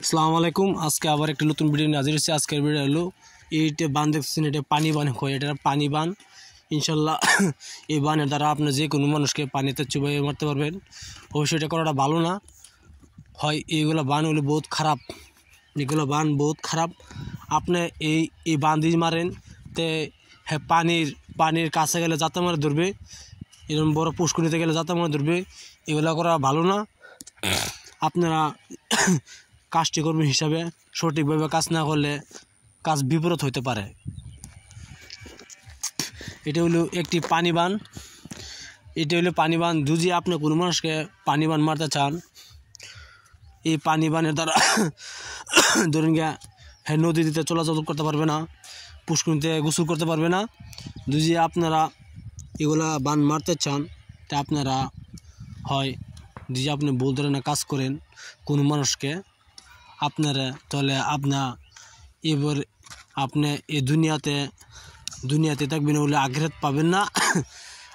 আসসালামু আলাইকুম। আজকে আবার একটা নতুন ভিডিও নিয়ে হাজির হয়েছি। আজকের ভিডিও হলো এইটা বান দেখছেন, এটা পানি বান হয়, এটা পানি বান। ইনশাল্লাহ এই বানের দ্বারা আপনি যে কোনো মানুষকে পানিতে চুবাইয়ে মারতে পারবেন। অবশ্যই এটা করাটা ভালো না হয়, এইগুলো বান হলো বহুত খারাপ, এগুলো বান বহুত খারাপ। আপনি এই বান দিয়ে মারেন তে হ্যাঁ পানির কাছে গেলে যাতে মারে ধরবে, এরকম বড় পুষ্করিতে গেলে যাতে মারে ধরবে, এগুলো করা ভালো না। আপনারা কাজটি করবেন হিসাবে সঠিকভাবে কাজ না করলে কাজ বিপরীত হতে পারে। এটা হলো একটি পানি বান, এটা হলো পানি বান। যদি আপনি কোনো মানুষকে পানি বান মারতে চান, এই পানি বানের দ্বারা ধরুন গিয়া হ্যাঁ নদীতে চলাচল করতে পারবে না, পুষ্করিতে গোসল করতে পারবে না। যদি আপনারা এগুলা বান মারতে চান তা আপনারা হয় যদি আপনি ভুল ধরনের কাজ করেন কোনো মানুষকে আপনারা, তাহলে এবার আপনি এই দুনিয়াতে থাকবেন বলে আখিরাত পাবেন না,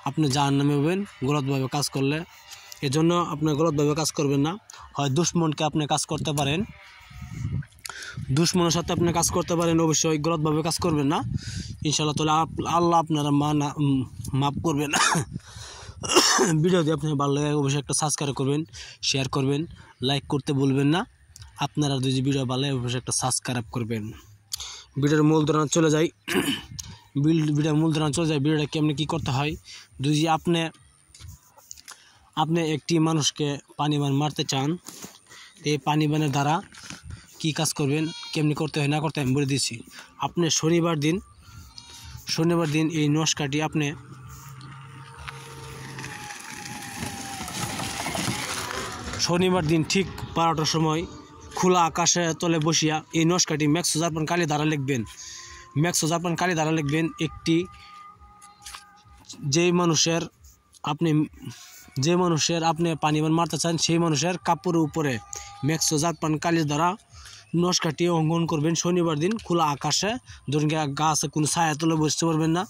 আপনি জাহান্নামে হবেন গলতভাবে কাজ করলে। এজন্য আপনি গলতভাবে কাজ করবেন না। হয় দুশ্মনকে আপনি কাজ করতে পারেন, দুশ্মনের সাথে আপনি কাজ করতে পারেন, অবশ্যই গলতভাবে কাজ করবেন না ইনশাআল্লাহ। তাহলে আল্লাহ আপনারা মাফ করবেন। ভিডিওটি আপনি ভালো লাগে অবশ্যই একটা সাবস্ক্রাইব করবেন, শেয়ার করবেন, লাইক করতে ভুলবেন না। আপনারা যদি ভিডিও ভালো লাগে অবশ্যই একটা সাবস্ক্রাইব করবেন। ভিডিওর মূল ধারণা চলে যাই, ভিডিওটা কেমনে কী করতে হয়। যদি আপনি একটি মানুষকে পানি বান মারতে চান, এই পানি বানের দ্বারা কী কাজ করবেন, কেমনি করতে হয় না করতে আমি বলে দিচ্ছি। আপনি শনিবার দিন এই নস্কাটি আপনি শনিবার দিন ঠিক 12টার সময় খোলা আকাশে তলে বসিয়া এই নস্কাটি ম্যাক্স জারপান কালি দ্বারা লিখবেন। একটি যে মানুষের আপনি পানি বান মারতে চান সেই মানুষের কাপড়ের উপরে ম্যাক্স জারপান কালির দ্বারা নস্কাটি অঙ্কন করবেন। শনিবার দিন খোলা আকাশে, ধরুন গিয়া গাছে কোনো ছায়া তলে বসতে পারবেন না,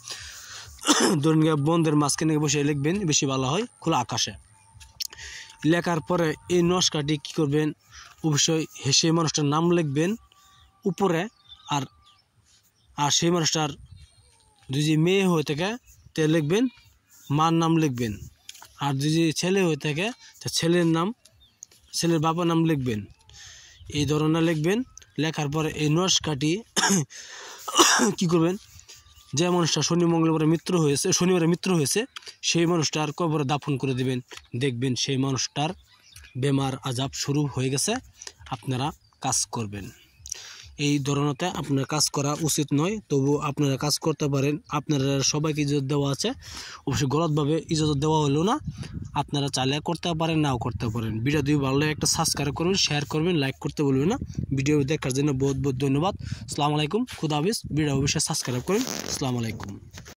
ধরুন গিয়া বন্ধের মাঝখানে বসে লিখবেন, বেশি ভালো হয় খোলা আকাশে। লেখার পরে এই নস্কাটি কী করবেন, অবশ্যই সেই মানুষটার নাম লিখবেন উপরে, আর সেই মানুষটার যদি মেয়ে হয়ে থাকে তে লিখবেন মার নাম লিখবেন, আর যদি ছেলে হয়ে থাকে তা ছেলের বাবার নাম লিখবেন। এই ধরনের লিখবেন। লেখার পরে এই নস্কাটি কী করবেন, যে মানুষটা শনিবারে মৃত্যু হয়েছে সেই মানুষটার কবরে দাফন করে দেবেন। দেখবেন সেই মানুষটার বেমার আজাব শুরু হয়ে গেছে, আপনারা কাজ করবেন। এই ধরনেতে আপনার কাজ করা উচিত নয়, তবু আপনারা কাজ করতে পারেন। আপনারা সবাইকে ইজাজত দেওয়া আছে, অবশ্যই গলতভাবে ইজাজত দেওয়া হলো না। আপনারা চাইলে করতে পারেন, নাও করতে পারেন। ভিডিও দিয়ে ভালো লাগে একটা সাবস্ক্রাইব করবেন, শেয়ার করবেন, লাইক করতে বলবেন না। ভিডিও দেখার জন্য বহুত বহুত ধন্যবাদ। আসসালামু আলাইকুম, খুদা হাফেজ। ভিডিও অবশ্যই সাবস্ক্রাইব করুন। আসসালামু আলাইকুম।